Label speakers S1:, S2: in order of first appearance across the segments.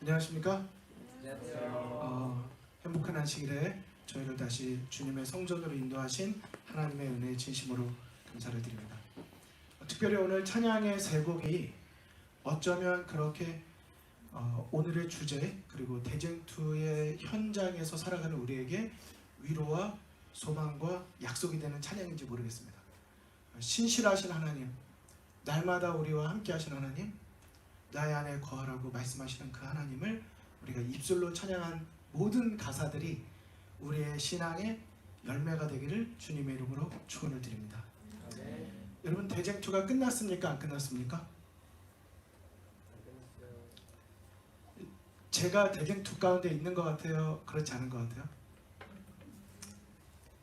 S1: 안녕하십니까?
S2: 안녕하세요.
S1: 행복한 안식일에 저희를 다시 주님의 성전으로 인도하신 하나님의 은혜에 진심으로 감사를 드립니다. 특별히 오늘 찬양의 세 곡이 어쩌면 그렇게 오늘의 주제 그리고 대쟁투의 현장에서 살아가는 우리에게 위로와 소망과 약속이 되는 찬양인지 모르겠습니다. 신실하신 하나님, 날마다 우리와 함께 하신 하나님, 나의 안에 거하라고 말씀하시는 그 하나님을 우리가 입술로 찬양한 모든 가사들이 우리의 신앙의 열매가 되기를 주님의 이름으로 축원을 드립니다.
S2: 네.
S1: 여러분, 대쟁투가 끝났습니까? 안 끝났습니까? 제가 대쟁투 가운데 있는 것 같아요? 그렇지 않은 것 같아요?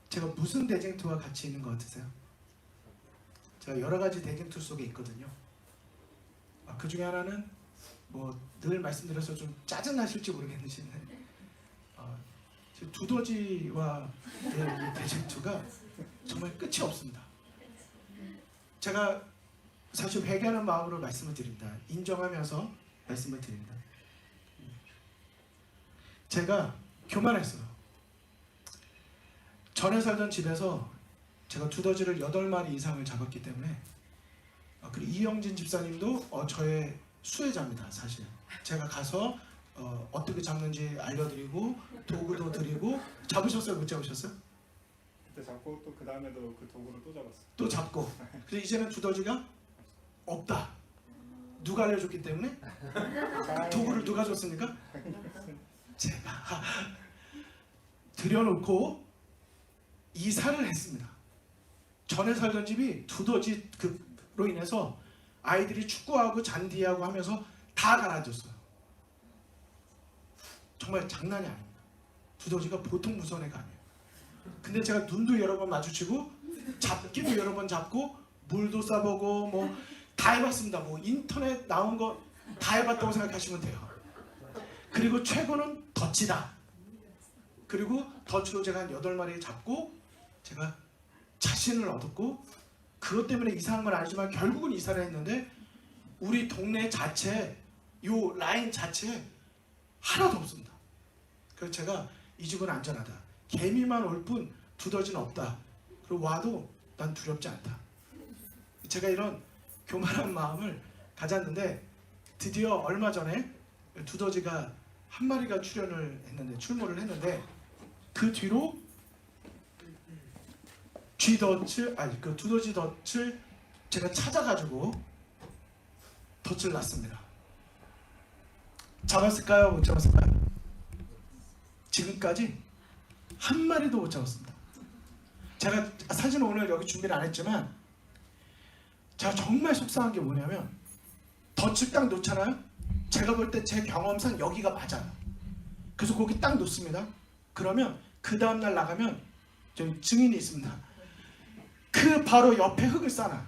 S1: 제가 무슨 대쟁투와 같이 있는 것 같으세요? 제가 여러 가지 대쟁투 속에 있거든요. 그 중에 하나는 늘 말씀드려서 좀 짜증나실지 모르겠는데 두더지와 이 대쟁투가 정말 끝이 없습니다. 제가 사실 회개하는 마음으로 말씀을 드립니다. 인정하면서 말씀을 드립니다. 제가 교만했어요. 전에 살던 집에서 제가 두더지를 8마리 이상을 잡았기 때문에 그리고 이영진 집사님도 저의 수혜자입니다. 사실 제가 가서 어떻게 잡는지 알려드리고 도구도 드리고. 잡으셨어요? 못 잡으셨어요?
S2: 그때 잡고 또 그 다음에도 그 도구로 또 잡았어.
S1: 또 잡고. 그래서 이제는 두더지가 없다. 누가 알려줬기 때문에? 도구를 누가 줬습니까? 제가 들여놓고 이사를 했습니다. 전에 살던 집이 두더지로 인해서 아이들이 축구하고 잔디하고 하면서 다 가라앉았어요. 정말 장난이 아닙니다. 두더지가 보통 무서운 애가 아니에요. 근데 제가 눈도 여러 번 마주치고 잡기도 여러 번 잡고 물도 싸보고 다 해봤습니다. 인터넷 나온 거 다 해봤다고 생각하시면 돼요. 그리고 최고는 덫이다. 그리고 덫으로 제가 한 8마리 잡고 제가 자신을 얻었고, 그것 때문에 이사한 건 아니지만 결국은 이사를 했는데 우리 동네 자체, 요 라인 자체에 하나도 없습니다. 그래서 제가 이 집은 안전하다. 개미만 올 뿐 두더지는 없다. 그리고 와도 난 두렵지 않다. 제가 이런 교만한 마음을 가졌는데 드디어 얼마 전에 두더지가 한 마리가 출몰을 했는데 그 뒤로 그 두더지 덫을 제가 찾아가지고 덫을 놨습니다. 잡았을까요? 못 잡았을까요? 지금까지 한 마리도 못 잡았습니다. 제가 사진은 오늘 여기 준비를 안 했지만 제가 정말 속상한 게 뭐냐면 덫을 딱 놓잖아요. 제가 볼 때 제 경험상 여기가 맞아요. 그래서 거기 딱 놓습니다. 그러면 그 다음날 나가면 저희 증인이 있습니다. 그 바로 옆에 흙을 쌓아.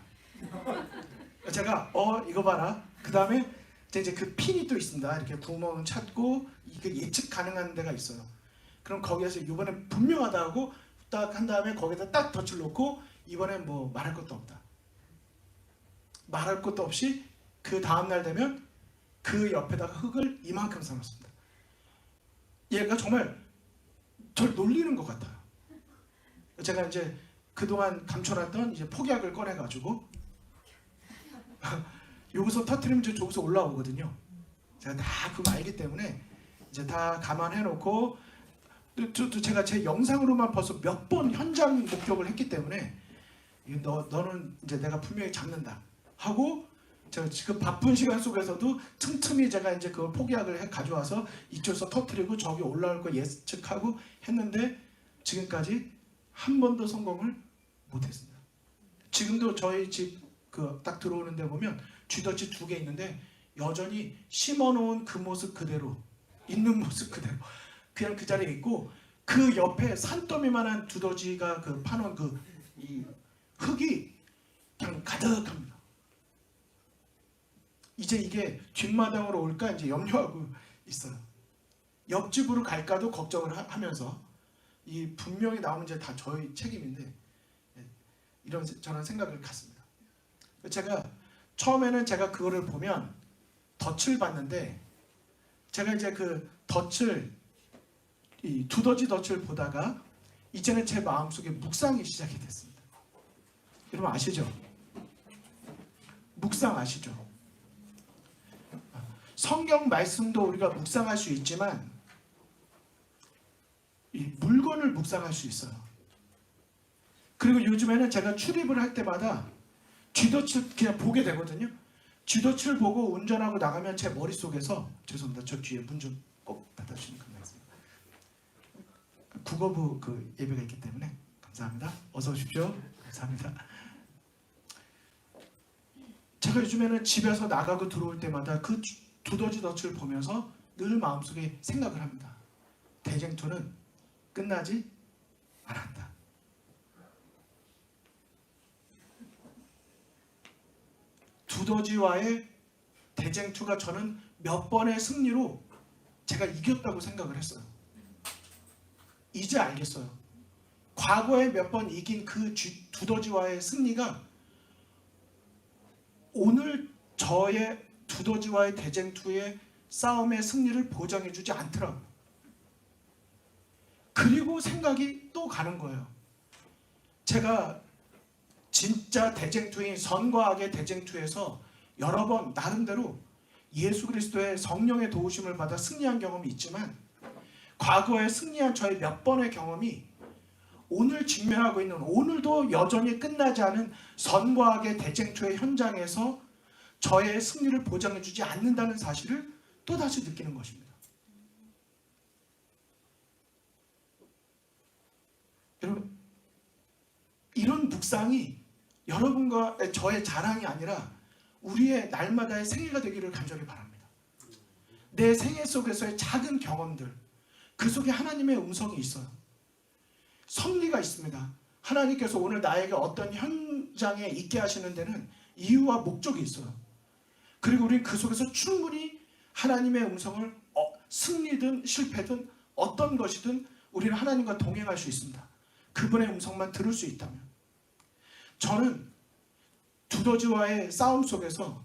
S1: 제가 이거 봐라. 그 다음에 이제 그 핀이 또 있습니다. 이렇게 구멍 찾고 이게 예측 가능한 데가 있어요. 그럼 거기에서 이번엔 분명하다 하고 딱 한 다음에 거기다 딱 덫을 놓고 이번엔 말할 것도 없다. 말할 것도 없이 그 다음날 되면 그 옆에다가 흙을 이만큼 쌓았습니다. 얘가 정말 저를 놀리는 것 같아요. 제가 이제 그동안 감춰놨던 이제 폭약을 꺼내가지고 여기서 터트리면 저기서 올라오거든요. 제가 다 그거 알기 때문에 이제 다 감안해놓고 또 제가 제 영상으로만 벌써 몇 번 현장 목격을 했기 때문에 너는 이제 내가 분명히 잡는다 하고 제가 지금 바쁜 시간 속에서도 틈틈이 제가 이제 그 폭약을 가져와서 이쪽에서 터트리고 저기 올라올 거 예측하고 했는데 지금까지 한 번도 성공을 못했습니다. 지금도 저희 집 딱 들어오는 데 보면 쥐덫이 2개 있는데 여전히 심어놓은 그 모습 그대로 있는 모습 그대로 그냥 그 자리에 있고, 그 옆에 산더미만한 두더지가 파놓은 이 흙이 그냥 가득합니다. 이제 이게 뒷마당으로 올까 이제 염려하고 있어요. 옆집으로 갈까도 걱정을 하면서 이 분명히 나오는 게 다 저희 책임인데 이런 저는 생각을 갖습니다. 제가 처음에는 제가 그거를 보면 덫을 봤는데 제가 이제 그 덫을 이 두더지 덫을 보다가 이제는 제 마음속에 묵상이 시작이 됐습니다. 여러분 아시죠? 묵상 아시죠? 성경 말씀도 우리가 묵상할 수 있지만 이 물건을 묵상할 수 있어요. 그리고 요즘에는 제가 출입을 할 때마다 쥐덫을 그냥 보게 되거든요. 쥐덫을 보고 운전하고 나가면 제 머릿속에서 죄송합니다. 저 뒤에 문 좀 꼭 닫아주시면 감사하겠습니다. 국어부 그 예배가 있기 때문에 감사합니다. 어서 오십시오. 감사합니다. 제가 요즘에는 집에서 나가고 들어올 때마다 그 두더지 덫을 보면서 늘 마음속에 생각을 합니다. 대쟁투는 끝나지 않았다. 두더지와의 대쟁투가 저는 몇 번의 승리로 제가 이겼다고 생각을 했어요. 이제 알겠어요. 과거에 몇 번 이긴 그 두더지와의 승리가 오늘 저의 두더지와의 대쟁투의 싸움의 승리를 보장해주지 않더라고요. 그리고 생각이 또 가는 거예요. 제가 진짜 대쟁투인 선과 악의 대쟁투에서 여러 번 나름대로 예수 그리스도의 성령의 도우심을 받아 승리한 경험이 있지만 과거에 승리한 저의 몇 번의 경험이 오늘 직면하고 있는 오늘도 여전히 끝나지 않은 선과 악의 대쟁투의 현장에서 저의 승리를 보장해주지 않는다는 사실을 또다시 느끼는 것입니다. 여러분, 이런 묵상이 여러분과 저의 자랑이 아니라 우리의 날마다의 생애가 되기를 간절히 바랍니다. 내 생애 속에서의 작은 경험들, 그 속에 하나님의 음성이 있어요. 섭리가 있습니다. 하나님께서 오늘 나에게 어떤 현장에 있게 하시는 데는 이유와 목적이 있어요. 그리고 우리는 그 속에서 충분히 하나님의 음성을 승리든 실패든 어떤 것이든 우리는 하나님과 동행할 수 있습니다. 그분의 음성만 들을 수 있다면. 저는 두더지와의 싸움 속에서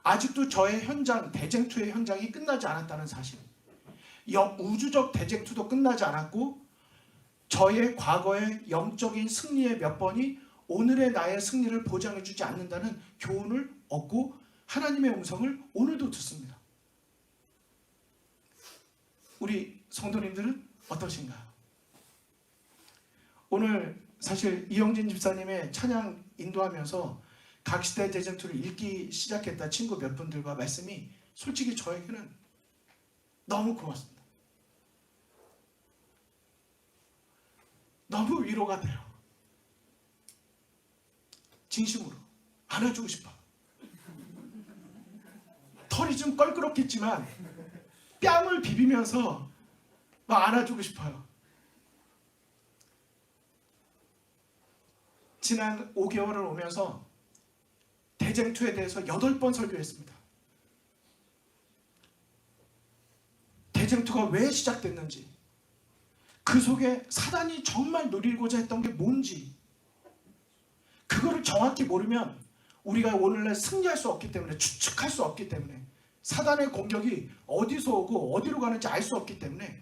S1: 아직도 저의 현장, 대쟁투의 현장이 끝나지 않았다는 사실, 우주적 대쟁투도 끝나지 않았고 저의 과거의 영적인 승리의 몇 번이 오늘의 나의 승리를 보장해주지 않는다는 교훈을 얻고 하나님의 음성을 오늘도 듣습니다. 우리 성도님들은 어떠신가요? 오늘 사실 이영진 집사님의 찬양 인도하면서 각시대 대쟁투를 읽기 시작했다 친구 몇 분들과 말씀이 솔직히 저에게는 너무 고맙습니다. 너무 위로가 돼요. 진심으로 안아주고 싶어. 털이 좀 껄끄럽겠지만 뺨을 비비면서 막 안아주고 싶어요. 지난 5개월을 오면서 대쟁투에 대해서 8번 설교했습니다. 대쟁투가 왜 시작됐는지, 그 속에 사단이 정말 노리고자 했던 게 뭔지, 그거를 정확히 모르면 우리가 오늘날 승리할 수 없기 때문에, 추측할 수 없기 때문에, 사단의 공격이 어디서 오고 어디로 가는지 알 수 없기 때문에.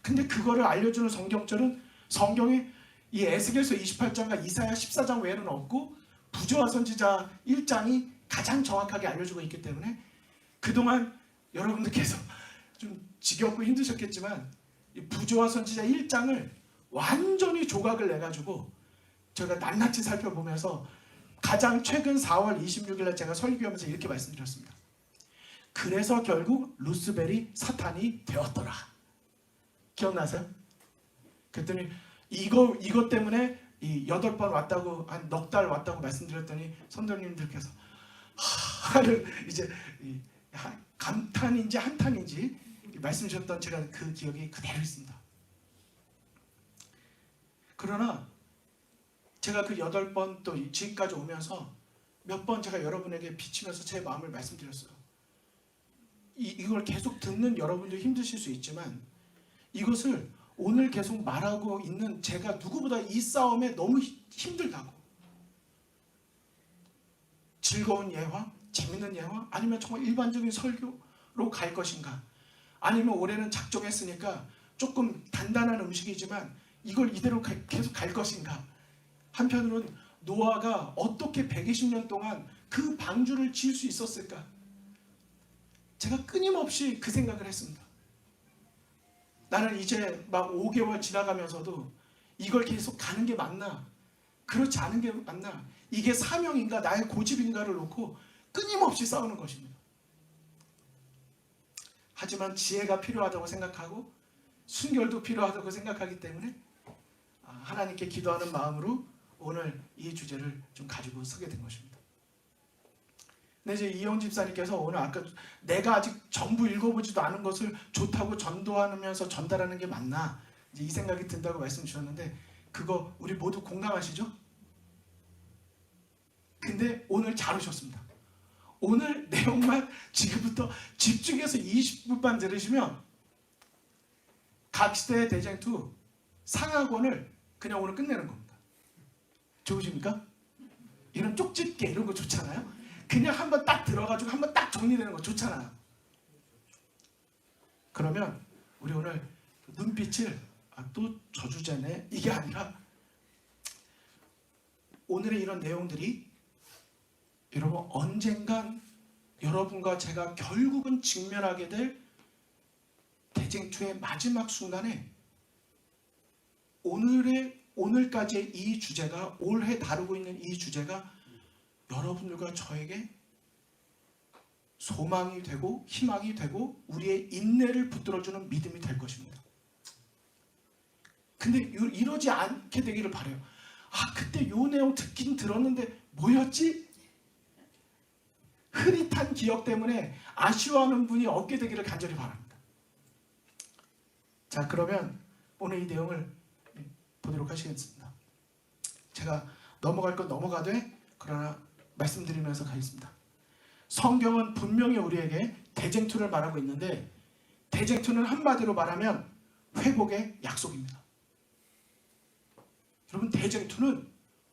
S1: 근데 그거를 알려주는 성경절은 성경에 이 에스겔서 28장과 이사야 14장 외에는 없고 부조와 선지자 1장이 가장 정확하게 알려주고 있기 때문에 그동안 여러분들께서 좀 지겹고 힘드셨겠지만 이 부조와 선지자 1장을 완전히 조각을 내가지고 제가 낱낱이 살펴보면서 가장 최근 4월 26일에 제가 설교하면서 이렇게 말씀드렸습니다. 그래서 결국 루스벨이 사탄이 되었더라. 기억나세요? 그랬더니 이것 때문에 이 8번 왔다고, 한 넉 달 왔다고 말씀드렸더니 선도님들께서 하를 이제 감탄인지 한탄인지 말씀 주셨던 제가 그 기억이 그대로 있습니다. 그러나 제가 그 8번 또 지금까지 오면서 몇 번 제가 여러분에게 비치면서 제 마음을 말씀드렸어요. 이걸 계속 듣는 여러분도 힘드실 수 있지만 이것을 오늘 계속 말하고 있는 제가 누구보다 이 싸움에 너무 힘들다고. 즐거운 예화, 재밌는 예화, 아니면 정말 일반적인 설교로 갈 것인가, 아니면 올해는 작정했으니까 조금 단단한 음식이지만 이걸 이대로 계속 갈 것인가. 한편으로는 노아가 어떻게 120년 동안 그 방주를 지을 수 있었을까. 제가 끊임없이 그 생각을 했습니다. 나는 이제 막 5개월 지나가면서도 이걸 계속 가는 게 맞나, 그렇지 않은 게 맞나, 이게 사명인가 나의 고집인가를 놓고 끊임없이 싸우는 것입니다. 하지만 지혜가 필요하다고 생각하고 순결도 필요하다고 생각하기 때문에 하나님께 기도하는 마음으로 오늘 이 주제를 좀 가지고 서게 된 것입니다. 근데 이제 이영 집사님께서 오늘 아까 내가 아직 전부 읽어보지도 않은 것을 좋다고 전도하면서 전달하는 게 맞나, 이제 이 생각이 든다고 말씀 주셨는데 그거 우리 모두 공감하시죠? 근데 오늘 잘 오셨습니다. 오늘 내용만 지금부터 집중해서 20분만 들으시면 각시대의 대쟁투 상하권을 그냥 오늘 끝내는 겁니다. 좋으십니까? 이런 쪽집게 이런 거 좋잖아요. 그냥 한번 딱 들어가지고 한번 딱 정리되는 거 좋잖아요. 그러면 우리 오늘 눈빛을 또 저주제네 이게 아니라 오늘의 이런 내용들이 여러분 언젠간 여러분과 제가 결국은 직면하게 될 대쟁투의 마지막 순간에 오늘까지의 이 주제가, 올해 다루고 있는 이 주제가 여러분들과 저에게 소망이 되고 희망이 되고 우리의 인내를 붙들어주는 믿음이 될 것입니다. 근데 이러지 않게 되기를 바라요. 그때 요 내용 듣긴 들었는데 뭐였지? 흐릿한 기억 때문에 아쉬워하는 분이 없게 되기를 간절히 바랍니다. 자, 그러면 오늘 이 내용을 보도록 하시겠습니다. 제가 넘어갈 건 넘어가되 그러나 말씀드리면서 가겠습니다. 성경은 분명히 우리에게 대쟁투를 말하고 있는데 대쟁투는 한마디로 말하면 회복의 약속입니다. 여러분 대쟁투는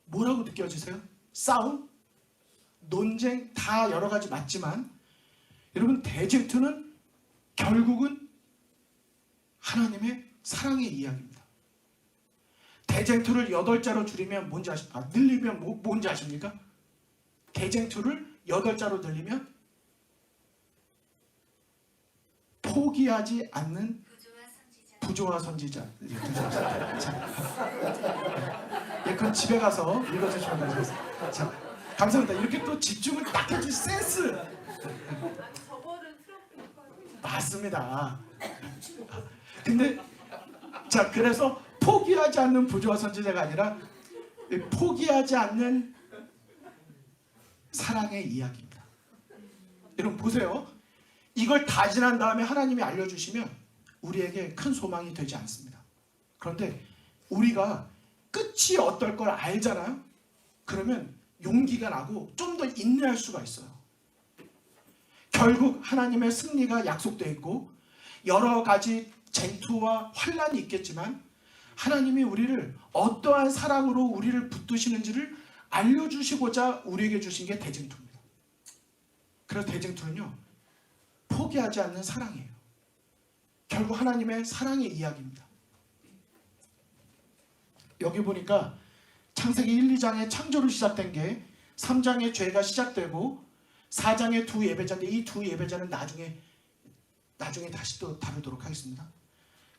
S1: 뭐라고 느껴지세요? 싸움? 논쟁 다 여러 가지 맞지만 여러분 대쟁투는 결국은 하나님의 사랑의 이야기입니다. 대쟁투를 8자로 줄이면 뭔지 늘리면 뭔지 아십니까? 대쟁투를 8자로 늘리면 포기하지 않는 부조와 선지자. 그건 집에 가서 읽어주시면 되겠습니다. 자, 감사합니다. 이렇게 또 집중을 딱 해줄 센스. 맞습니다. 근데 자, 그래서 포기하지 않는 부조와 선지자가 아니라 포기하지 않는 사랑의 이야기입니다. 여러분 보세요. 이걸 다 지난 다음에 하나님이 알려주시면 우리에게 큰 소망이 되지 않습니다. 그런데 우리가 끝이 어떨 걸 알잖아요. 그러면 용기가 나고 좀 더 인내할 수가 있어요. 결국 하나님의 승리가 약속되어 있고 여러 가지 쟁투와 환란이 있겠지만 하나님이 우리를 어떠한 사랑으로 우리를 붙드시는지를 알려주시고자 우리에게 주신 게 대쟁투입니다. 그래서 대쟁투는요, 포기하지 않는 사랑이에요. 결국 하나님의 사랑의 이야기입니다. 여기 보니까 창세기 1, 2장의 창조로 시작된 게 3장의 죄가 시작되고 4장의 두 예배자인데 이 두 예배자는 나중에 다시 또 다루도록 하겠습니다.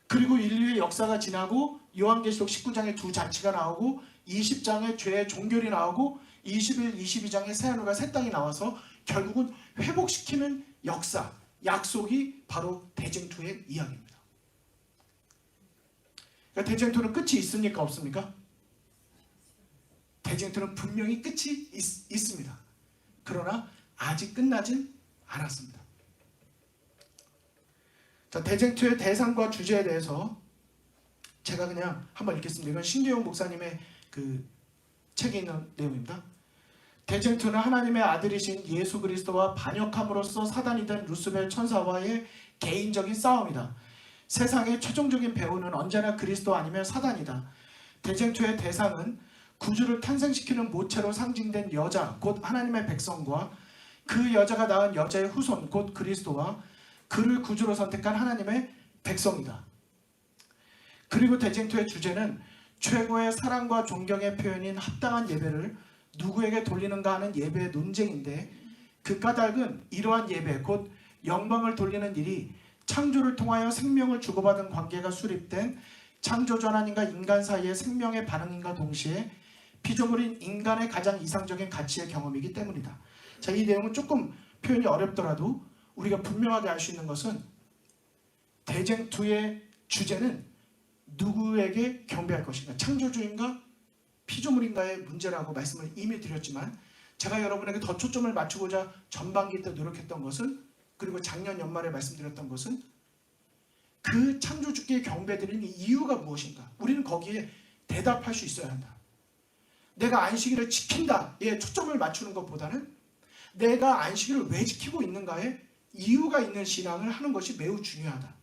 S1: 그리고 인류의 역사가 지나고 요한계시록 19장의 두 잔치가 나오고 20장의 죄의 종결이 나오고 21, 22장의 새하늘과 새 땅이 나와서 결국은 회복시키는 역사, 약속이 바로 대쟁투의 이야기입니다. 그러니까 대쟁투는 끝이 있습니까? 없습니까? 대쟁투는 분명히 끝이 있습니다. 그러나 아직 끝나진 않았습니다. 자, 대쟁투의 대상과 주제에 대해서 제가 그냥 한번 읽겠습니다. 이건 신규용 목사님의 그 책에 있는 내용입니다. 대쟁투는 하나님의 아들이신 예수 그리스도와 반역함으로써 사단이 된 루스벨 천사와의 개인적인 싸움이다. 세상의 최종적인 배후는 언제나 그리스도 아니면 사단이다. 대쟁투의 대상은 구주를 탄생시키는 모체로 상징된 여자, 곧 하나님의 백성과 그 여자가 낳은 여자의 후손, 곧 그리스도와 그를 구주로 선택한 하나님의 백성이다. 그리고 대쟁투의 주제는 최고의 사랑과 존경의 표현인 합당한 예배를 누구에게 돌리는가 하는 예배의 논쟁인데, 그 까닭은 이러한 예배 곧 영광을 돌리는 일이 창조를 통하여 생명을 주고받은 관계가 수립된 창조주 하나님과 인간 사이의 생명의 반응인과 동시에 피조물인 인간의 가장 이상적인 가치의 경험이기 때문이다. 자, 이 내용은 조금 표현이 어렵더라도 우리가 분명하게 알 수 있는 것은 대쟁투의 주제는 누구에게 경배할 것인가, 창조주인가 피조물인가의 문제라고 말씀을 이미 드렸지만, 제가 여러분에게 더 초점을 맞추고자 전반기 때 노력했던 것은, 그리고 작년 연말에 말씀드렸던 것은 그 창조주께 경배드리는 이유가 무엇인가, 우리는 거기에 대답할 수 있어야 한다. 내가 안식일을 지킨다에 초점을 맞추는 것보다는 내가 안식일을 왜 지키고 있는가에 이유가 있는 신앙을 하는 것이 매우 중요하다.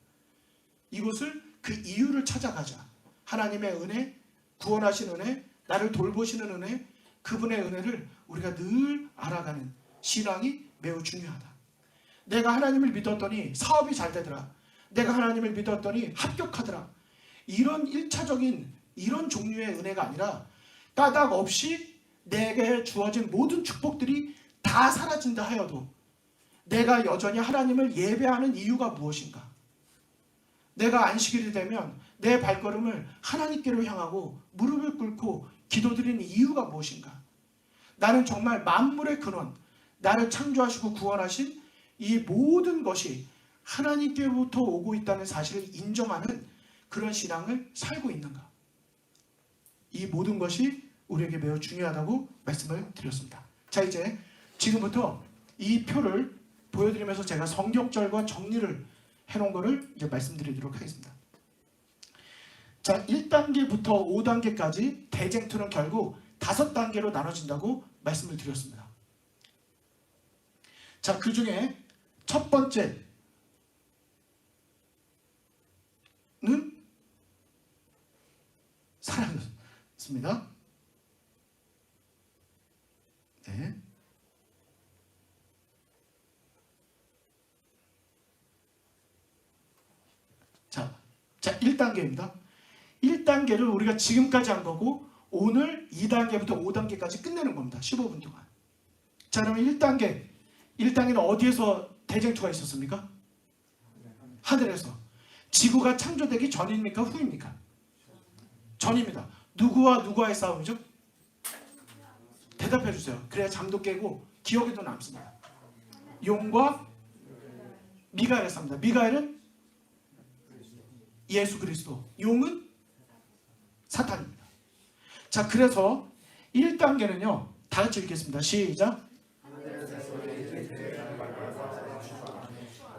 S1: 이것을 그 이유를 찾아가자. 하나님의 은혜, 구원하신 은혜, 나를 돌보시는 은혜, 그분의 은혜를 우리가 늘 알아가는 신앙이 매우 중요하다. 내가 하나님을 믿었더니 사업이 잘 되더라. 내가 하나님을 믿었더니 합격하더라. 이런 1차적인 이런 종류의 은혜가 아니라 까닭 없이 내게 주어진 모든 축복들이 다 사라진다 하여도 내가 여전히 하나님을 예배하는 이유가 무엇인가? 내가 안식일이 되면 내 발걸음을 하나님께로 향하고 무릎을 꿇고 기도드리는 이유가 무엇인가? 나는 정말 만물의 근원, 나를 창조하시고 구원하신 이 모든 것이 하나님께로부터 오고 있다는 사실을 인정하는 그런 신앙을 살고 있는가? 이 모든 것이 우리에게 매우 중요하다고 말씀을 드렸습니다. 자, 이제 지금부터 이 표를 보여드리면서 제가 성경절과 정리를 해놓은 거를 이제 말씀드리도록 하겠습니다. 자, 1단계부터 5단계까지 대쟁투는 결국 5단계로 나눠진다고 말씀을 드렸습니다. 자, 그 중에 첫 번째는 사랑이었습니다. 네. 자, 1단계입니다. 1단계를 우리가 지금까지 한 거고 오늘 2단계부터 5단계까지 끝내는 겁니다. 15분 동안. 자, 그러면 1단계는 어디에서 대쟁투가 있었습니까? 하늘에서. 지구가 창조되기 전입니까? 후입니까? 전입니다. 누구와 누구와의 싸움이죠? 대답해 주세요. 그래야 잠도 깨고 기억에도 남습니다. 용과 미가엘의 싸움입니다. 미가엘은 예수 그리스도, 용은 사탄입니다. 자, 그래서 1단계는요, 다 같이 읽겠습니다. 시작.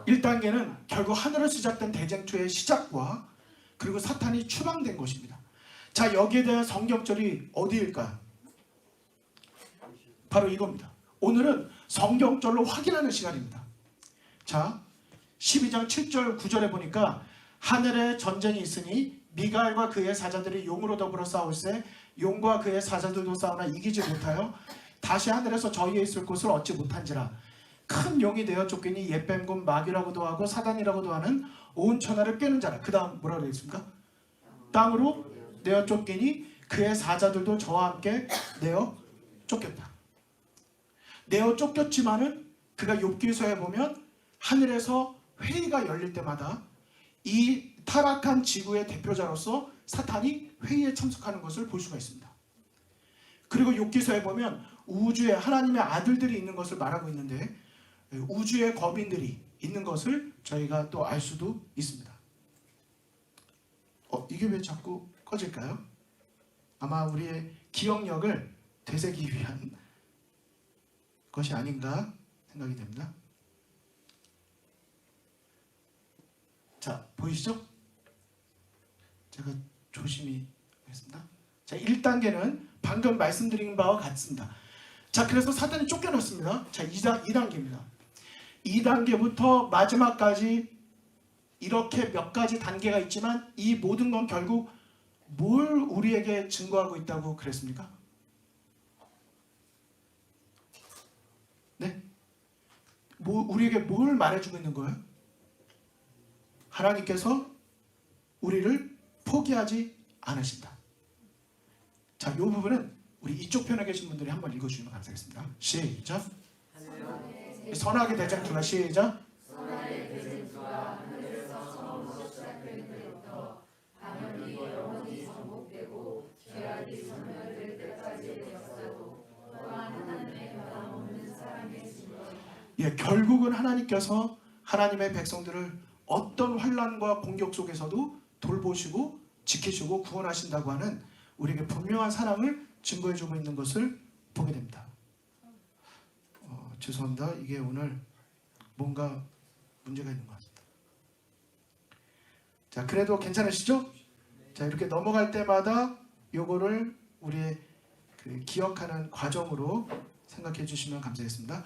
S1: 1단계는 결국 하늘에서 시작된 대쟁투의 시작과 그리고 사탄이 추방된 것입니다. 자, 여기에 대한 성경절이 어디일까요? 바로 이겁니다. 오늘은 성경절로 확인하는 시간입니다. 자, 12장 7절 9절에 보니까 하늘에 전쟁이 있으니 미가엘과 그의 사자들이 용으로 더불어 싸울세 용과 그의 사자들도 싸우나 이기지 못하여 다시 하늘에서 저희에 있을 곳을 얻지 못한지라. 큰 용이 되어 쫓기니 옛뱀곰 마귀라고도 하고 사단이라고도 하는 온 천하를 꿰는 자라. 그 다음 뭐라고 되어 있습니까? 땅으로 내어 쫓기니 그의 사자들도 저와 함께 내어 쫓겼다. 내어 쫓겼지만은 그가 욥기서에 보면 하늘에서 회의가 열릴 때마다 이 타락한 지구의 대표자로서 사탄이 회의에 참석하는 것을 볼 수가 있습니다. 그리고 욥기서에 보면 우주에 하나님의 아들들이 있는 것을 말하고 있는데 우주의 거민들이 있는 것을 저희가 또 알 수도 있습니다. 이게 왜 자꾸 꺼질까요? 아마 우리의 기억력을 되새기 위한 것이 아닌가 생각이 됩니다. 자, 보이시죠? 제가 조심히 하겠습니다. 자, 1단계는 방금 말씀드린 바와 같습니다. 자, 그래서 사탄이 쫓겨났습니다. 자, 2단계입니다. 2단계부터 마지막까지 이렇게 몇 가지 단계가 있지만 이 모든 건 결국 뭘 우리에게 증거하고 있다고 그랬습니까? 네? 우리에게 뭘 말해주고 있는 거예요? 하나님께서 우리를 포기하지 않으신다. 자, 이 부분은 우리 이쪽 편에 계신 분들이 한번 읽어주시면 감사하겠습니다. 시작. 선하게 대장투가 시작. 예, 결국은 하나님께서 하나님의 백성들을 어떤 환난과 공격 속에서도 돌보시고 지키시고 구원하신다고 하는 우리에게 분명한 사랑을 증거해주고 있는 것을 보게 됩니다. 죄송합니다. 이게 오늘 뭔가 문제가 있는 것 같습니다. 자, 그래도 괜찮으시죠? 자, 이렇게 넘어갈 때마다 요거를 우리의 그 기억하는 과정으로 생각해 주시면 감사하겠습니다.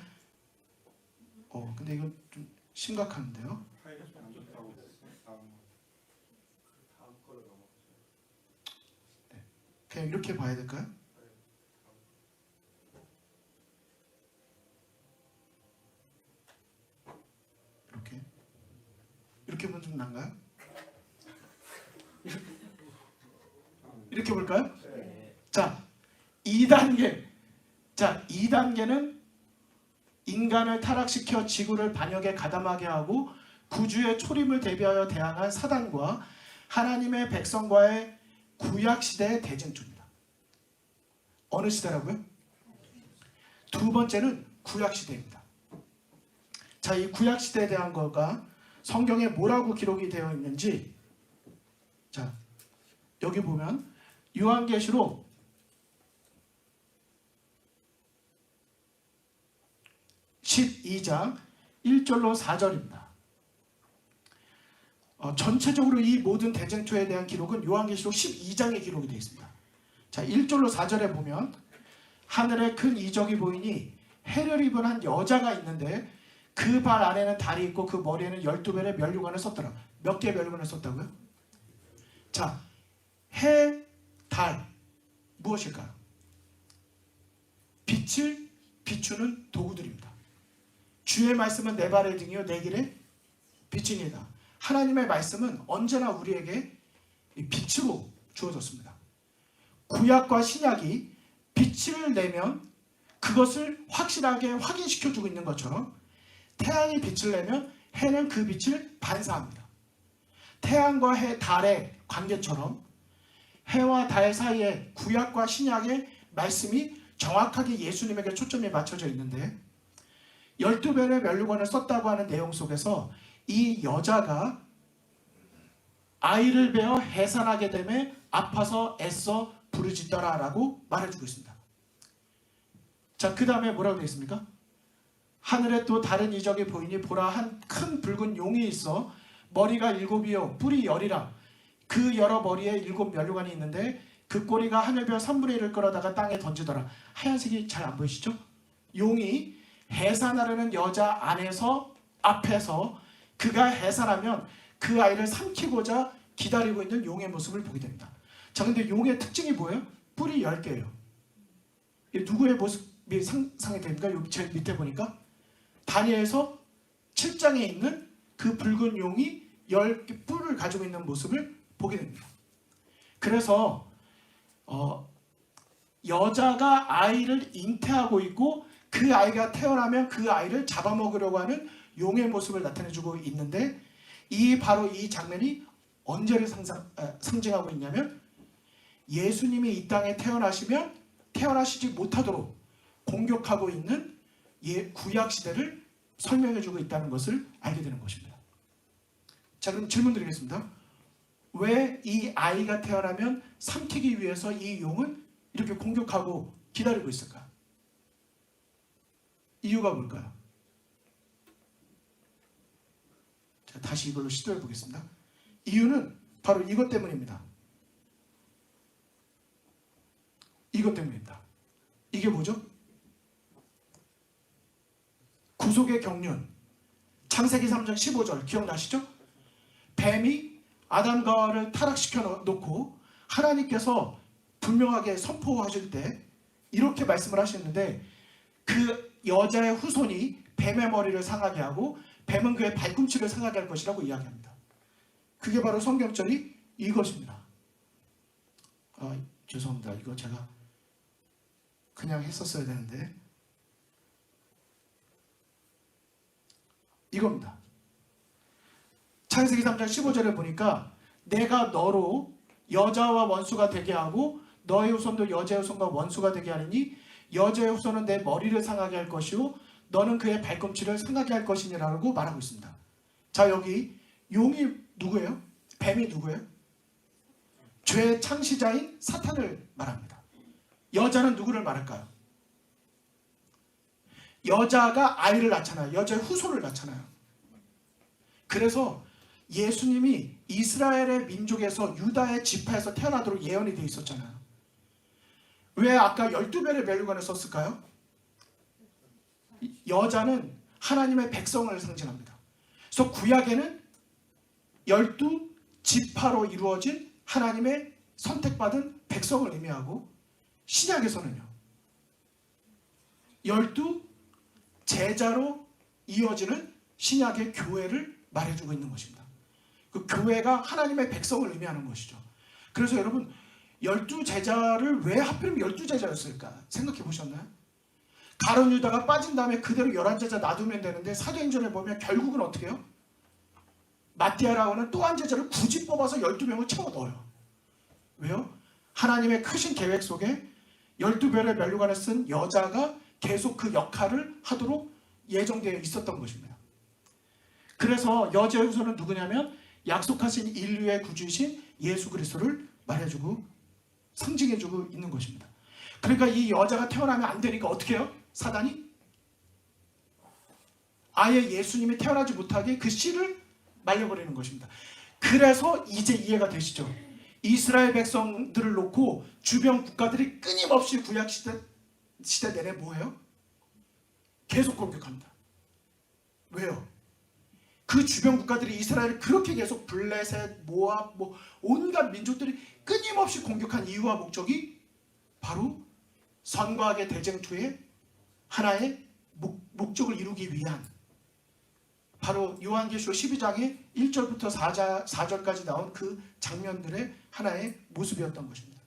S1: 근데 이거 좀 심각한데요?
S2: 파일이 좀 안 좋다고 다음 거로 넘어가죠.
S1: 네. 그냥 이렇게 봐야 될까요? 이렇게 보면 좀 난가요? 이렇게 볼까요? 자, 2단계. 자, 2단계는 인간을 타락시켜 지구를 반역에 가담하게 하고 구주의 초림을 대비하여 대항한 사단과 하나님의 백성과의 구약시대의 대쟁투입니다. 어느 시대라고요? 두 번째는 구약시대입니다. 자, 이 구약시대에 대한 거가 성경에 뭐라고 기록이 되어 있는지, 자, 여기 보면 요한계시록 12장 1절로 4절입니다. 전체적으로 이 모든 대쟁투에 대한 기록은 요한계시록 12장에 기록이 되어 있습니다. 자, 1절로 4절에 보면 하늘에 큰 이적이 보이니 해를 입은 한 여자가 있는데 그 발 안에는 달이 있고 그 머리에는 12별의 면류관을 썼더라. 몇 개의 면류관을 썼다고요? 자, 해, 달 무엇일까요? 빛을 비추는 도구들입니다. 주의 말씀은 내 발의 등이요 내 길의 빛이니이다. 하나님의 말씀은 언제나 우리에게 빛으로 주어졌습니다. 구약과 신약이 빛을 내면 그것을 확실하게 확인시켜주고 있는 것처럼 태양이 빛을 내면 해는 그 빛을 반사합니다. 태양과 해, 달의 관계처럼 해와 달 사이에 구약과 신약의 말씀이 정확하게 예수님에게 초점이 맞춰져 있는데 12별의 면류관을 썼다고 하는 내용 속에서 이 여자가 아이를 베어 해산하게 되매 아파서 애써 부르짖더라 라고 말해주고 있습니다. 자, 그 다음에 뭐라고 되어 있습니까? 하늘에 또 다른 이적이 보이니 보라 한 큰 붉은 용이 있어 머리가 7이요 뿔이 10이라. 그 여러 머리에 7 면류관이 있는데 그 꼬리가 하늘별 3분의 1을 끌어다가 땅에 던지더라. 하얀색이 잘 안 보이시죠? 용이 해산하려는 여자 안에서 앞에서 그가 해산하면 그 아이를 삼키고자 기다리고 있는 용의 모습을 보게 됩니다. 자, 근데 용의 특징이 뭐예요? 뿔이 10개예요. 누구의 모습이 상상이 됩니까? 여기 제일 밑에 보니까 다니엘서 7장에 있는 그 붉은 용이 10개 뿔을 가지고 있는 모습을 보게 됩니다. 그래서 여자가 아이를 잉태하고 있고 그 아이가 태어나면 그 아이를 잡아먹으려고 하는 용의 모습을 나타내주고 있는데 바로 이 장면이 언제를 상징하고 있냐면 예수님이 이 땅에 태어나시지 못하도록 공격하고 있는 구약시대를 설명해주고 있다는 것을 알게 되는 것입니다. 자, 그럼 질문 드리겠습니다. 왜 이 아이가 태어나면 삼키기 위해서 이 용은 이렇게 공격하고 기다리고 있을까? 이유가 뭘까요? 자, 다시 이걸로 시도해 보겠습니다. 이유는 바로 이것 때문입니다. 이것 때문입니다. 이게 뭐죠? 구속의 경륜. 창세기 3장 15절 기억나시죠? 뱀이 아담과 하와를 타락시켜 놓고 하나님께서 분명하게 선포하실 때 이렇게 말씀을 하셨는데 그 여자의 후손이 뱀의 머리를 상하게 하고 뱀은 그의 발꿈치를 상하게 할 것이라고 이야기합니다. 그게 바로 성경절이 이것입니다. 죄송합니다. 이거 제가 그냥 했었어야 되는데 이겁니다. 창세기 3장 15절에 보니까 내가 너로 여자와 원수가 되게 하고 너의 후손도 여자의 후손과 원수가 되게 하리니 여자의 후손은 내 머리를 상하게 할 것이요 너는 그의 발꿈치를 상하게 할 것이니라고 말하고 있습니다. 자, 여기 용이 누구예요? 뱀이 누구예요? 죄의 창시자인 사탄을 말합니다. 여자는 누구를 말할까요? 여자가 아이를 낳잖아요. 여자의 후손을 낳잖아요. 그래서 예수님이 이스라엘의 민족에서 유다의 지파에서 태어나도록 예언이 되어 있었잖아요. 왜 아까 12별의 멸류관을 썼을까요? 여자는 하나님의 백성을 상징합니다. 그래서 구약에는 12지파로 이루어진 하나님의 선택받은 백성을 의미하고 신약에서는요 12제자로 이어지는 신약의 교회를 말해주고 있는 것입니다. 그 교회가 하나님의 백성을 의미하는 것이죠. 그래서 여러분 12제자를 왜 하필이면 12제자였을까 생각해 보셨나요? 가룟 유다가 빠진 다음에 그대로 11제자 놔두면 되는데 사도행전에 보면 결국은 어떻게 해요? 마띠아라고 하는 또 한 제자를 굳이 뽑아서 12명을 채워 넣어요. 왜요? 하나님의 크신 계획 속에 12별의 멸류관을 쓴 여자가 계속 그 역할을 하도록 예정되어 있었던 것입니다. 그래서 여자의 후손은 누구냐면 약속하신 인류의 구주이신 예수 그리스도를 말해주고 상징해주고 있는 것입니다. 그러니까 이 여자가 태어나면 안 되니까 어떻게 해요? 사단이 아예 예수님이 태어나지 못하게 그 씨를 말려버리는 것입니다. 그래서 이제 이해가 되시죠? 이스라엘 백성들을 놓고 주변 국가들이 끊임없이 구약 시대 내내 뭐해요? 계속 공격합니다. 왜요? 그 주변 국가들이 이스라엘을 그렇게 계속 블레셋, 모압, 온갖 민족들이 끊임없이 공격한 이유와 목적이 바로 선과악의 대쟁투의 하나의 목적을 이루기 위한 바로 요한계시록 12장의 1절부터 4절까지 나온 그 장면들의 하나의 모습이었던 것입니다.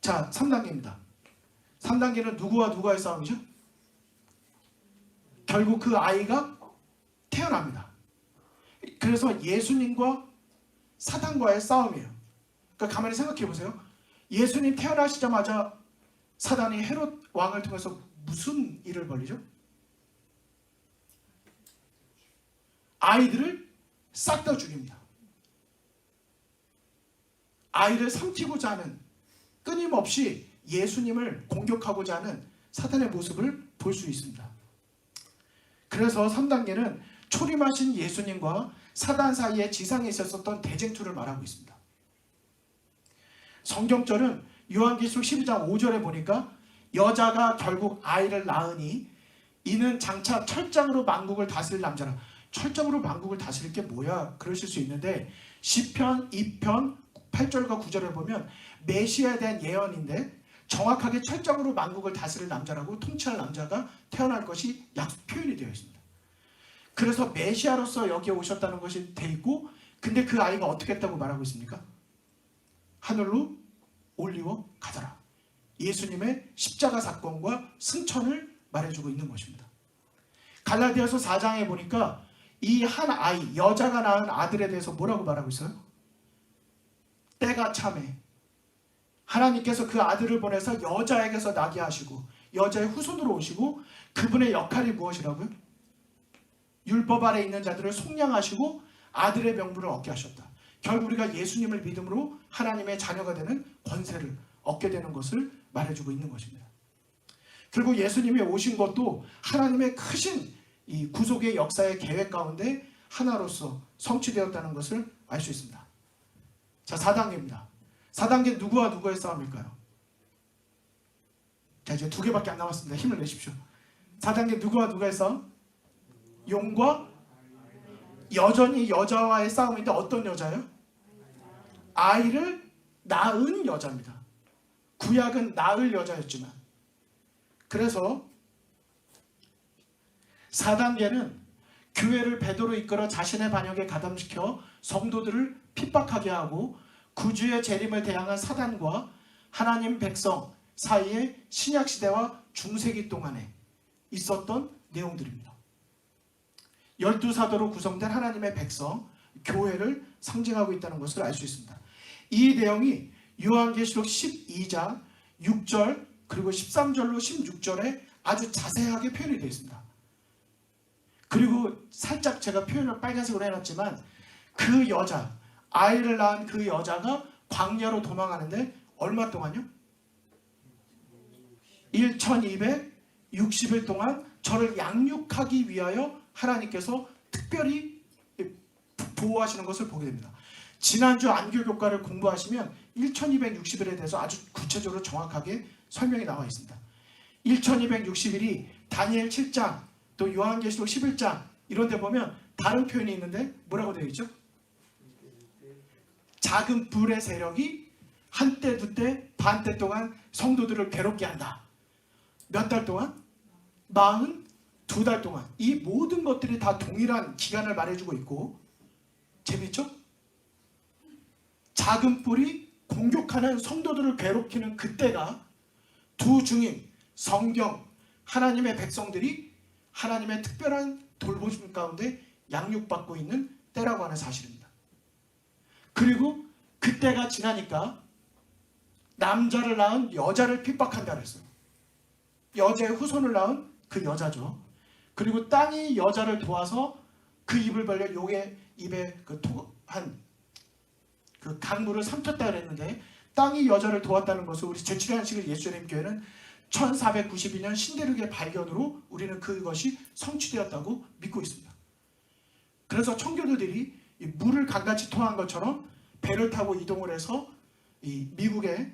S1: 자, 3단계입니다. 3단계는 누구와 누구의 싸움이죠? 결국 그 아이가 태어납니다. 그래서 예수님과 사단과의 싸움이에요. 그러니까 가만히 생각해 보세요. 예수님 태어나시자마자 사단이 헤롯 왕을 통해서 무슨 일을 벌이죠? 아이들을 싹 다 죽입니다. 아이를 삼키고자 하는 끊임없이 예수님을 공격하고자 하는 사탄의 모습을 볼 수 있습니다. 그래서 3단계는 초림하신 예수님과 사단 사이에 지상에 있었던 대쟁투를 말하고 있습니다. 성경절은 요한계시록 12장 5절에 보니까 여자가 결국 아이를 낳으니 이는 장차 철장으로 만국을 다스릴 남자라. 철장으로 만국을 다스릴 게 뭐야? 그러실 수 있는데 시편 2편 8절과 9절에 보면 메시아에 대한 예언인데 정확하게 철장으로 만국을 다스릴 남자라고 통치할 남자가 태어날 것이 표현이 되어 있습니다. 그래서 메시아로서 여기에 오셨다는 것이 돼 있고 근데 그 아이가 어떻게 했다고 말하고 있습니까? 하늘로 올리워 가더라. 예수님의 십자가 사건과 승천을 말해주고 있는 것입니다. 갈라디아서 4장에 보니까 이 한 아이, 여자가 낳은 아들에 대해서 뭐라고 말하고 있어요? 때가 참해 하나님께서 그 아들을 보내서 여자에게서 나게 하시고 여자의 후손으로 오시고 그분의 역할이 무엇이라고요? 율법 아래 있는 자들을 속량하시고 아들의 명분을 얻게 하셨다. 결국 우리가 예수님을 믿음으로 하나님의 자녀가 되는 권세를 얻게 되는 것을 말해주고 있는 것입니다. 결국 예수님이 오신 것도 하나님의 크신 이 구속의 역사의 계획 가운데 하나로서 성취되었다는 것을 알 수 있습니다. 자, 4단계입니다. 4단계 누구와 누구의 싸움일까요? 자, 이제 2개밖에 안 남았습니다. 힘을 내십시오. 4단계 누구와 누구의 싸움? 용과 여전히 여자와의 싸움인데 어떤 여자예요? 아이를 낳은 여자입니다. 구약은 낳을 여자였지만 그래서 4단계는 교회를 베드로 이끌어 자신의 반역에 가담시켜 성도들을 핍박하게 하고 구주의 재림을 대항한 사단과 하나님 백성 사이의 신약시대와 중세기 동안에 있었던 내용들입니다. 12사도로 구성된 하나님의 백성, 교회를 상징하고 있다는 것을 알 수 있습니다. 이 내용이 요한계시록 12장 6절 그리고 13절로 16절에 아주 자세하게 표현이 되어 있습니다. 그리고 살짝 제가 표현을 빨간색으로 해놨지만 그 여자, 아이를 낳은 그 여자가 광야로 도망하는데 얼마 동안요? 1260일 동안 저를 양육하기 위하여 하나님께서 특별히 보호하시는 것을 보게 됩니다. 지난주 안교교과를 공부하시면 1260일에 대해서 아주 구체적으로 정확하게 설명이 나와 있습니다. 1260일이 다니엘 7장 또 요한계시록 11장 이런 데 보면 다른 표현이 있는데 뭐라고 되어 있죠? 작은 불의 세력이 한때 두때 반때 동안 성도들을 괴롭게 한다. 몇 달 동안? 42달 동안. 이 모든 것들이 다 동일한 기간을 말해주고 있고 재밌죠? 작은 뿔이 공격하는 성도들을 괴롭히는 그때가 두 증인, 성경, 하나님의 백성들이 하나님의 특별한 돌보심 가운데 양육받고 있는 때라고 하는 사실입니다. 그리고 그때가 지나니까 남자를 낳은 여자를 핍박한다 그랬어요. 여자의 후손을 낳은 그 여자죠. 그리고 땅이 여자를 도와서 그 입을 벌려 용의 입에 그 강물을 삼켰다 그랬는데 땅이 여자를 도왔다는 것을 우리 제7의 예수님 교회는 1492년 신대륙의 발견으로 우리는 그것이 성취되었다고 믿고 있습니다. 그래서 청교도들이 물을 강같이 통한 것처럼 배를 타고 이동을 해서 이 미국에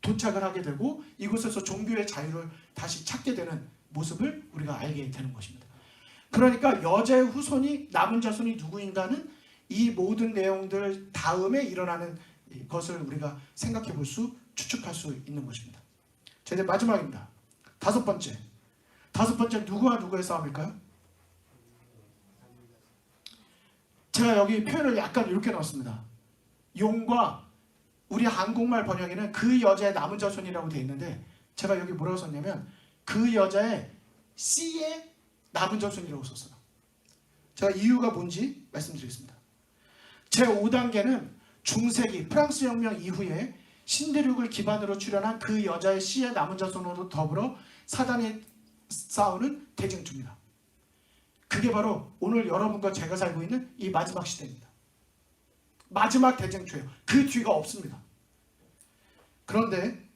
S1: 도착을 하게 되고 이곳에서 종교의 자유를 다시 찾게 되는 모습을 우리가 알게 되는 것입니다. 그러니까 여자의 후손이 남은 자손이 누구인가는 이 모든 내용들 다음에 일어나는 것을 우리가 생각해 볼 수, 추측할 수 있는 것입니다. 자, 이제 마지막입니다. 다섯 번째 누구와 누구의 싸움일까요? 제가 여기 표현을 약간 이렇게 넣었습니다. 용과 우리 한국말 번역에는 그 여자의 남은 자손이라고 되어 있는데 제가 여기 뭐라고 썼냐면 그 여자의 씨의 남은 자손이라고 썼어요. 제가 이유가 뭔지 말씀드리겠습니다. 제5단계는 중세기 프랑스 혁명 이후에 신대륙을 기반으로 출현한 그 여자의 씨의 남은 자손으로 더불어 사단이 싸우는 대쟁투입니다. 그게 바로 오늘 여러분과 제가 살고 있는 이 마지막 시대입니다. 마지막 대쟁투예요. 그 뒤가 없습니다. 그런데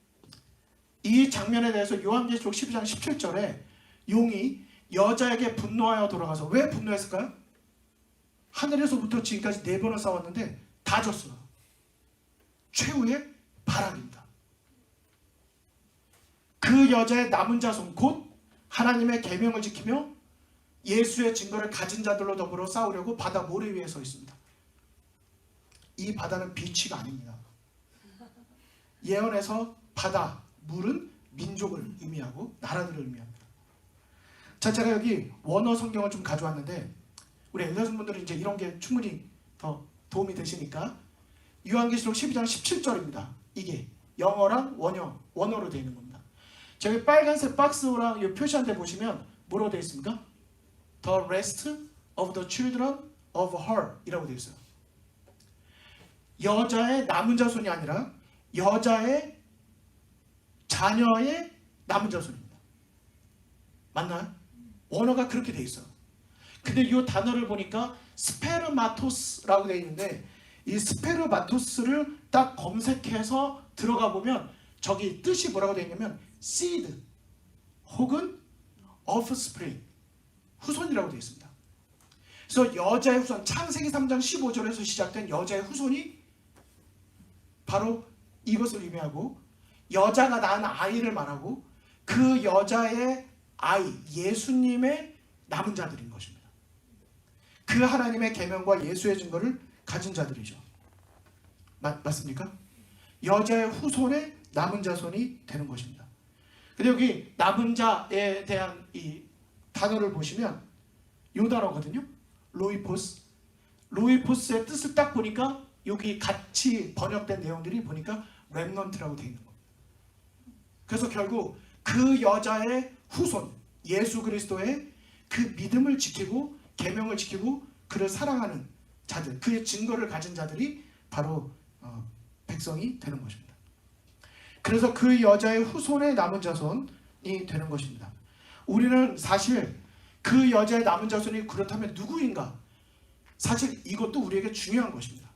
S1: 이 장면에 대해서 요한계시록 12장 17절에 용이 여자에게 분노하여 돌아가서 왜 분노했을까요? 하늘에서부터 지금까지 4번을 싸웠는데 다 졌어요. 최후의 바람입니다. 그 여자의 남은 자손 곧 하나님의 계명을 지키며 예수의 증거를 가진 자들로 더불어 싸우려고 바다 모래 위에 서 있습니다. 이 바다는 비치가 아닙니다. 예언에서 바다, 물은 민족을 의미하고 나라들을 의미합니다. 자, 제가 여기 원어 성경을 좀 가져왔는데 우리 엘더분들은 이제 이런 게 충분히 더 도움이 되시니까 요한계시록 12장 17절입니다. 이게 영어랑 원어로 되어 있는 겁니다. 저기 빨간색 박스랑 이 표시한 데 보시면 뭐라고 되어 있습니까? The rest of the children of her 이라고 되어 있어요. 여자의 남은 자손이 아니라 여자의 자녀의 남은 자손입니다. 맞나요? 원어가 그렇게 되어 있어요. 근데 이 단어를 보니까 스페르마토스라고 되어 있는데 이 스페르마토스를 딱 검색해서 들어가 보면 저기 뜻이 뭐라고 되어 있냐면 seed 혹은 offspring 후손이라고 되어 있습니다. 그래서 여자의 후손 창세기 3장 15절에서 시작된 여자의 후손이 바로 이것을 의미하고 여자가 낳은 아이를 말하고 그 여자의 아이 예수님의 남은 자들인 것입니다. 그 하나님의 계명과 예수의 증거를 가진 자들이죠. 맞습니까? 여자의 후손의 남은 자손이 되는 것입니다. 근데 여기 남은 자에 대한 이 단어를 보시면 요 단어거든요. 로이포스. 로이포스의 뜻을 딱 보니까 여기 같이 번역된 내용들이 보니까 렘넌트라고 되어 있는 겁니다. 그래서 결국 그 여자의 후손 예수 그리스도의 그 믿음을 지키고 계명을 지키고 그를 사랑하는 자들, 그의 증거를 가진 자들이 바로 백성이 되는 것입니다. 그래서 그 여자의 후손의 남은 자손이 되는 것입니다. 우리는 사실 그 여자의 남은 자손이 그렇다면 누구인가? 사실 이것도 우리에게 중요한 것입니다.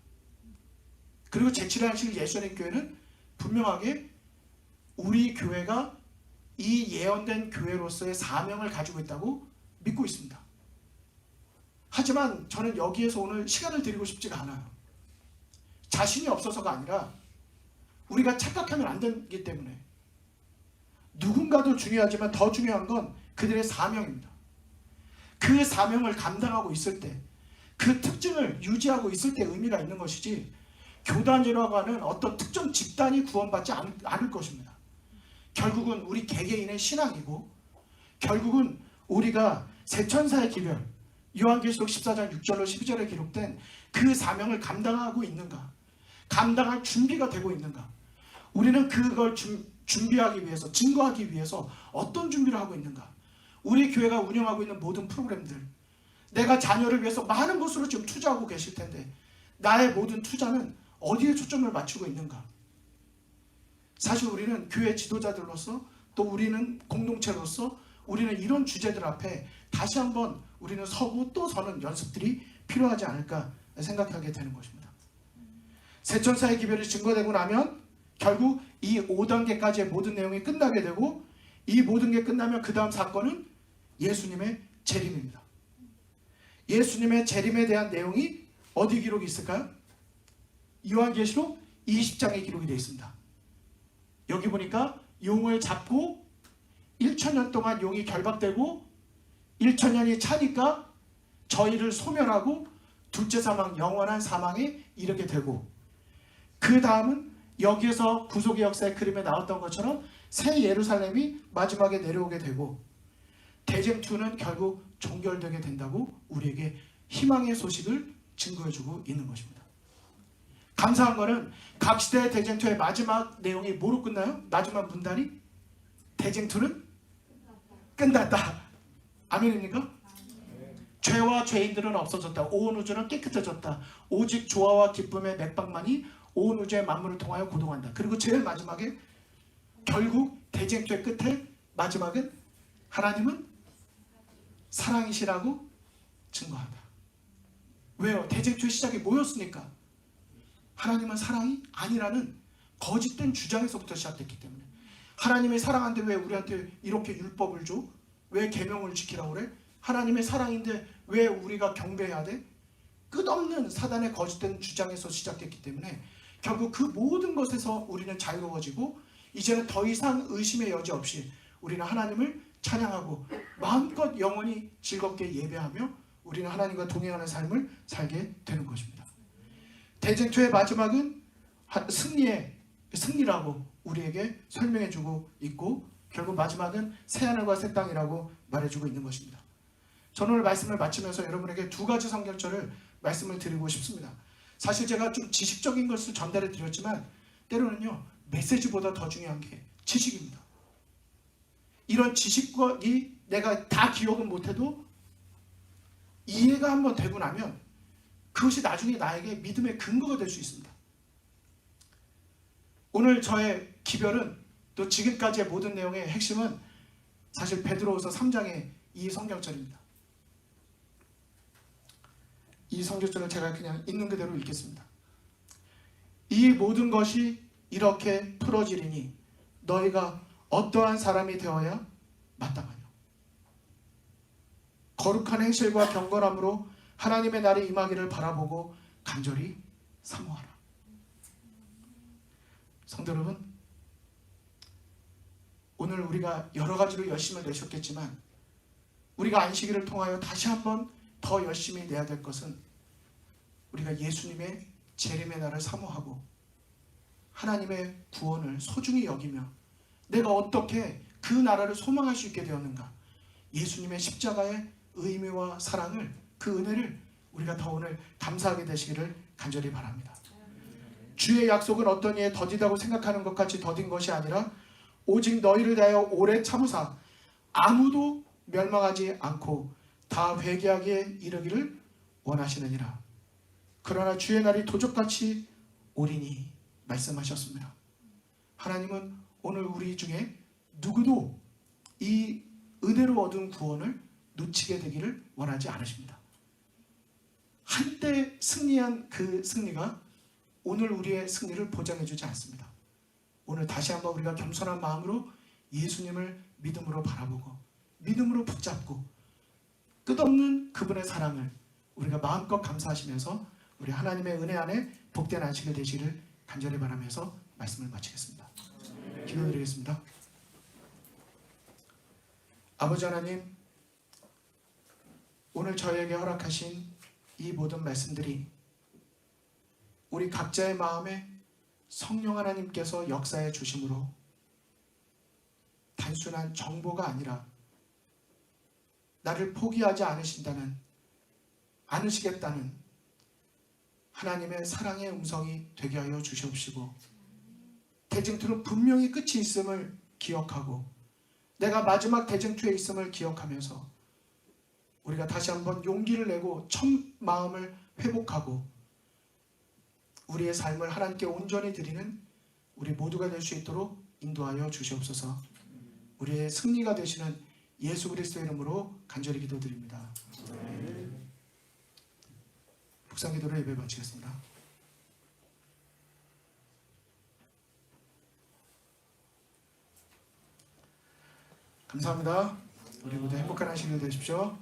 S1: 그리고 제7일 예수님 교회는 분명하게 우리 교회가 이 예언된 교회로서의 사명을 가지고 있다고 믿고 있습니다. 하지만 저는 여기에서 오늘 시간을 드리고 싶지가 않아요. 자신이 없어서가 아니라 우리가 착각하면 안 되기 때문에 누군가도 중요하지만 더 중요한 건 그들의 사명입니다. 그 사명을 감당하고 있을 때 그 특징을 유지하고 있을 때 의미가 있는 것이지 교단이라고 하는 어떤 특정 집단이 구원받지 않을 것입니다. 결국은 우리 개개인의 신앙이고 결국은 우리가 세천사의 기별 요한계시록 14장 6절로 12절에 기록된 그 사명을 감당하고 있는가, 감당할 준비가 되고 있는가, 우리는 그걸 준비하기 위해서 증거하기 위해서 어떤 준비를 하고 있는가, 우리 교회가 운영하고 있는 모든 프로그램들, 내가 자녀를 위해서 많은 것으로 지금 투자하고 계실 텐데 나의 모든 투자는 어디에 초점을 맞추고 있는가. 사실 우리는 교회 지도자들로서 또 우리는 공동체로서 우리는 이런 주제들 앞에 다시 한번 우리는 서고 또 서는 연습들이 필요하지 않을까 생각하게 되는 것입니다. 세천사의 기별이 증거되고 나면 결국 이 5단계까지의 모든 내용이 끝나게 되고 이 모든 게 끝나면 그 다음 사건은 예수님의 재림입니다. 예수님의 재림에 대한 내용이 어디 기록이 있을까요? 요한계시록 20장에 기록이 되어 있습니다. 여기 보니까 용을 잡고 1000년 동안 용이 결박되고 1000년이 차니까 저희를 소멸하고 둘째 사망 영원한 사망에 이르게 되고 그 다음은 여기에서 구속의 역사의 그림에 나왔던 것처럼 새 예루살렘이 마지막에 내려오게 되고 대쟁투는 결국 종결되게 된다고 우리에게 희망의 소식을 증거해주고 있는 것입니다. 감사한 것은 각 시대의 대쟁투의 마지막 내용이 뭐로 끝나요? 마지막 문단이 대쟁투는 끝났다. 아멘입니까? 죄와 죄인들은 없어졌다. 온 우주는 깨끗해졌다. 오직 조화와 기쁨의 맥박만이 온 우주의 만물을 통하여 고동한다. 그리고 제일 마지막에 결국 대쟁투의 끝에 마지막은 하나님은 사랑이시라고 증거한다. 왜요? 대쟁투의 시작이 뭐였으니까? 하나님은 사랑이 아니라는 거짓된 주장에서부터 시작됐기 때문에 하나님의 사랑한데 왜 우리한테 이렇게 율법을 줘? 왜 계명을 지키라고 그래? 하나님의 사랑인데 왜 우리가 경배해야 돼? 끝없는 사단의 거짓된 주장에서 시작됐기 때문에 결국 그 모든 것에서 우리는 자유로워지고 이제는 더 이상 의심의 여지 없이 우리는 하나님을 찬양하고 마음껏 영원히 즐겁게 예배하며 우리는 하나님과 동행하는 삶을 살게 되는 것입니다. 대쟁투의 마지막은 승리라고 우리에게 설명해주고 있고 결국 마지막은 새하늘과 새 땅이라고 말해주고 있는 것입니다. 저는 오늘 말씀을 마치면서 여러분에게 두 가지 성경절을 말씀을 드리고 싶습니다. 사실 제가 좀 지식적인 것을 전달해 드렸지만 때로는요 메시지보다 더 중요한 게 지식입니다. 이런 지식이 내가 다 기억은 못해도 이해가 한번 되고 나면 그것이 나중에 나에게 믿음의 근거가 될 수 있습니다. 오늘 저의 기별은 또 지금까지의 모든 내용의 핵심은 사실 베드로후서 3장의 이 성경절입니다. 이 성경절을 제가 그냥 있는 그대로 읽겠습니다. 이 모든 것이 이렇게 풀어지리니 너희가 어떠한 사람이 되어야 마땅하냐. 거룩한 행실과 경건함으로 하나님의 날이 임하기를 바라보고 간절히 사모하라. 성도 여러분, 오늘 우리가 여러 가지로 열심을 내셨겠지만 우리가 안식일을 통하여 다시 한번 더 열심히 내야 될 것은 우리가 예수님의 재림의 날을 사모하고 하나님의 구원을 소중히 여기며 내가 어떻게 그 나라를 소망할 수 있게 되었는가, 예수님의 십자가의 의미와 사랑을, 그 은혜를 우리가 더 오늘 감사하게 되시기를 간절히 바랍니다. 주의 약속은 어떤 이에 더디다고 생각하는 것 같이 더딘 것이 아니라 오직 너희를 대하여 오래 참으사 아무도 멸망하지 않고 다 회개하기에 이르기를 원하시느니라. 그러나 주의 날이 도적같이 오리니 말씀하셨습니다. 하나님은 오늘 우리 중에 누구도 이 은혜로 얻은 구원을 놓치게 되기를 원하지 않으십니다. 한때 승리한 그 승리가 오늘 우리의 승리를 보장해주지 않습니다. 오늘 다시 한번 우리가 겸손한 마음으로 예수님을 믿음으로 바라보고 믿음으로 붙잡고 끝없는 그분의 사랑을 우리가 마음껏 감사하시면서 우리 하나님의 은혜 안에 복된 안식이 되시기를 간절히 바라면서 말씀을 마치겠습니다. 기도드리겠습니다. 아버지 하나님, 오늘 저희에게 허락하신 이 모든 말씀들이 우리 각자의 마음에 성령 하나님께서 역사해 주심으로 단순한 정보가 아니라 나를 포기하지 않으시겠다는 하나님의 사랑의 음성이 되게 하여 주시옵시고, 대쟁투는 분명히 끝이 있음을 기억하고 내가 마지막 대쟁투에 있음을 기억하면서 우리가 다시 한번 용기를 내고 첫 마음을 회복하고 우리의 삶을 하나님께 온전히 드리는 우리 모두가 될 수 있도록 인도하여 주시옵소서. 우리의 승리가 되시는 예수 그리스도의 이름으로 간절히 기도드립니다. 묵상기도를 예배 마치겠습니다. 감사합니다. 우리 모두 행복한 하시길 되십시오.